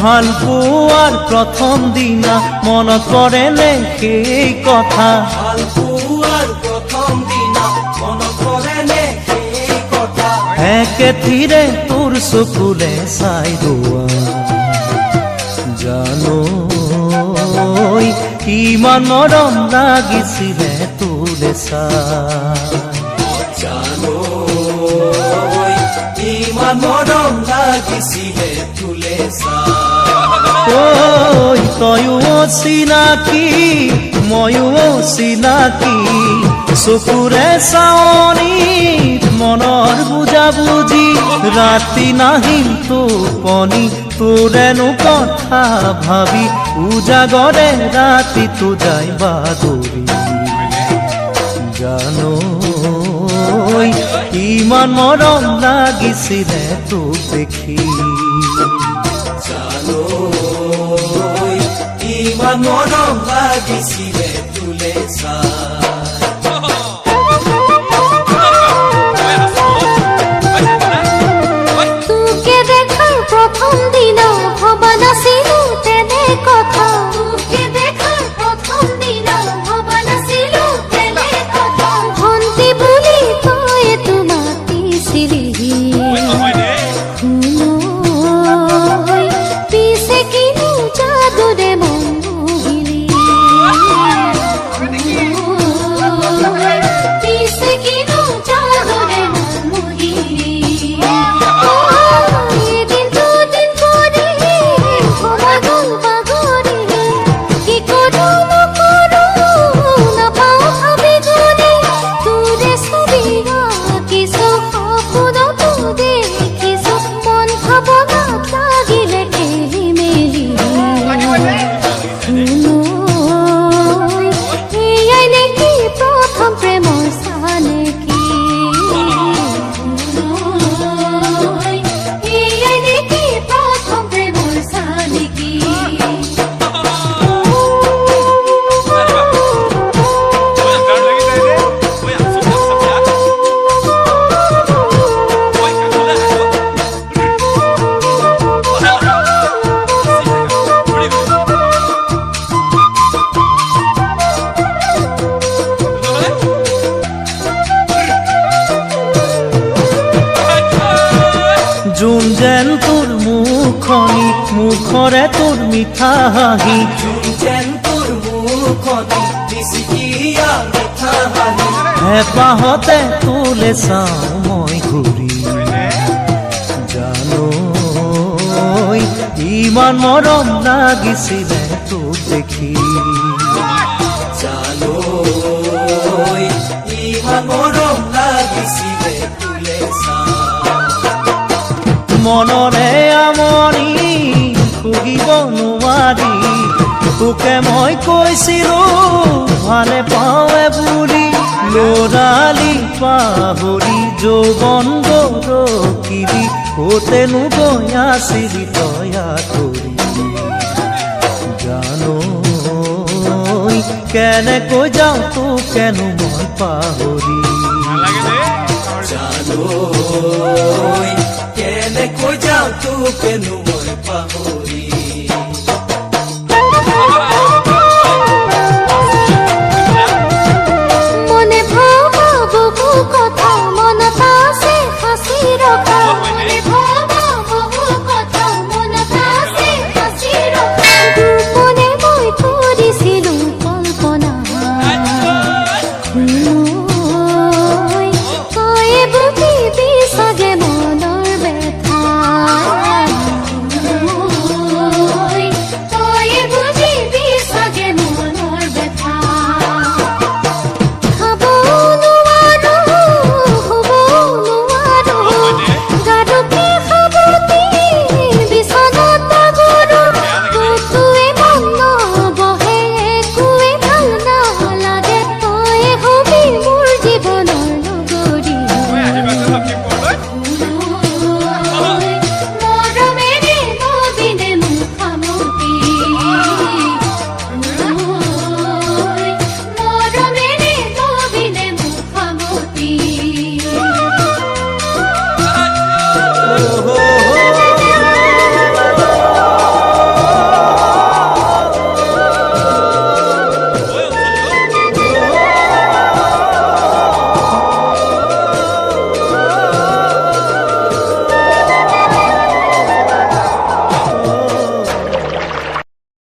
ভাল পোৱাৰ প্ৰথম দিনা মনত পৰেনে সেই কথা? ভাল পোৱাৰ প্ৰথম দিনা মনত পৰেনে সেই কথা? একেথিৰে তোৰ চকুৰে চাই ৰোৱা জানো কিমান মৰম লাগিছিলে তোৰে চাই। জানো ইমান মৰম লাগিছিলে তোলে চাই। তয়ো চিনাকি ময়ো চিনাকি চকুৰে চাৱনি মনৰ বুজাবুজি ৰাতি নাহিল টোপনি তোৰেনো কথা ভাবি উজাগৰে ৰাতিটো যায় বাগৰি জানো ইমান মৰম লাগিছিলে তোক দেখি। জানো ইমান মৰম লাগিছিলে তোলে চাই। তোকে দেখাৰ প্ৰথম দিনা ভবা নাছিলো তেনে কথা। তোকে দেখাৰ প্ৰথম দিনা ভবা নাছিলো তেনে কথা। ভন্টি বুলি তই মাতিছিলি পিছে কিনো যাদুৰে মন মোহিলি। পিছে কিনো যাদুৰে মন মোহিলি। এদিন দুদিন কৰি সময় গ'ল বাগৰি কি কৰো নকৰো নাপাওঁ ভাবি গুণি তোৰে ছবি আঁকিছো সপোনতো দেখিছো মন ভাৱনাত লাগিলে খেলি মেলি। এয়াই নেকি প্ৰথম প্ৰেমৰ চানেকি? এয়াই নেকি প্ৰথম প্ৰেমৰ চানেকি? যোন যেন তোৰ মুখনি মুখৰে তোৰ মিঠা হাঁহি যেন তোৰ মুখনি মিচিকিয়া মিঠা হাঁহি হেঁপাহতে তোলে চাওঁ মই ঘূৰি জানো ইমান মৰম লাগিছিলে তোক দেখি। জানো ইমান মৰম লাগিছিলে তোলে চাই। মনৰে আমনি খুগিব নোৱাৰি তোকে মই কৈছিলো ভালে পাৱে বুলি ল'ৰালি পাহৰি যৌৱন গৰকিলি কতেনো গৈ আছিলি তয়া কৰি জানো কেনেকৈ যাওঁ তোকেনো মই পাহৰি। জানো কেনেকৈ যাওঁ তোকেনো মই পাহৰি। মনে ভাবা বহু কথা মনত আছে সাঁচি ৰখা। মনে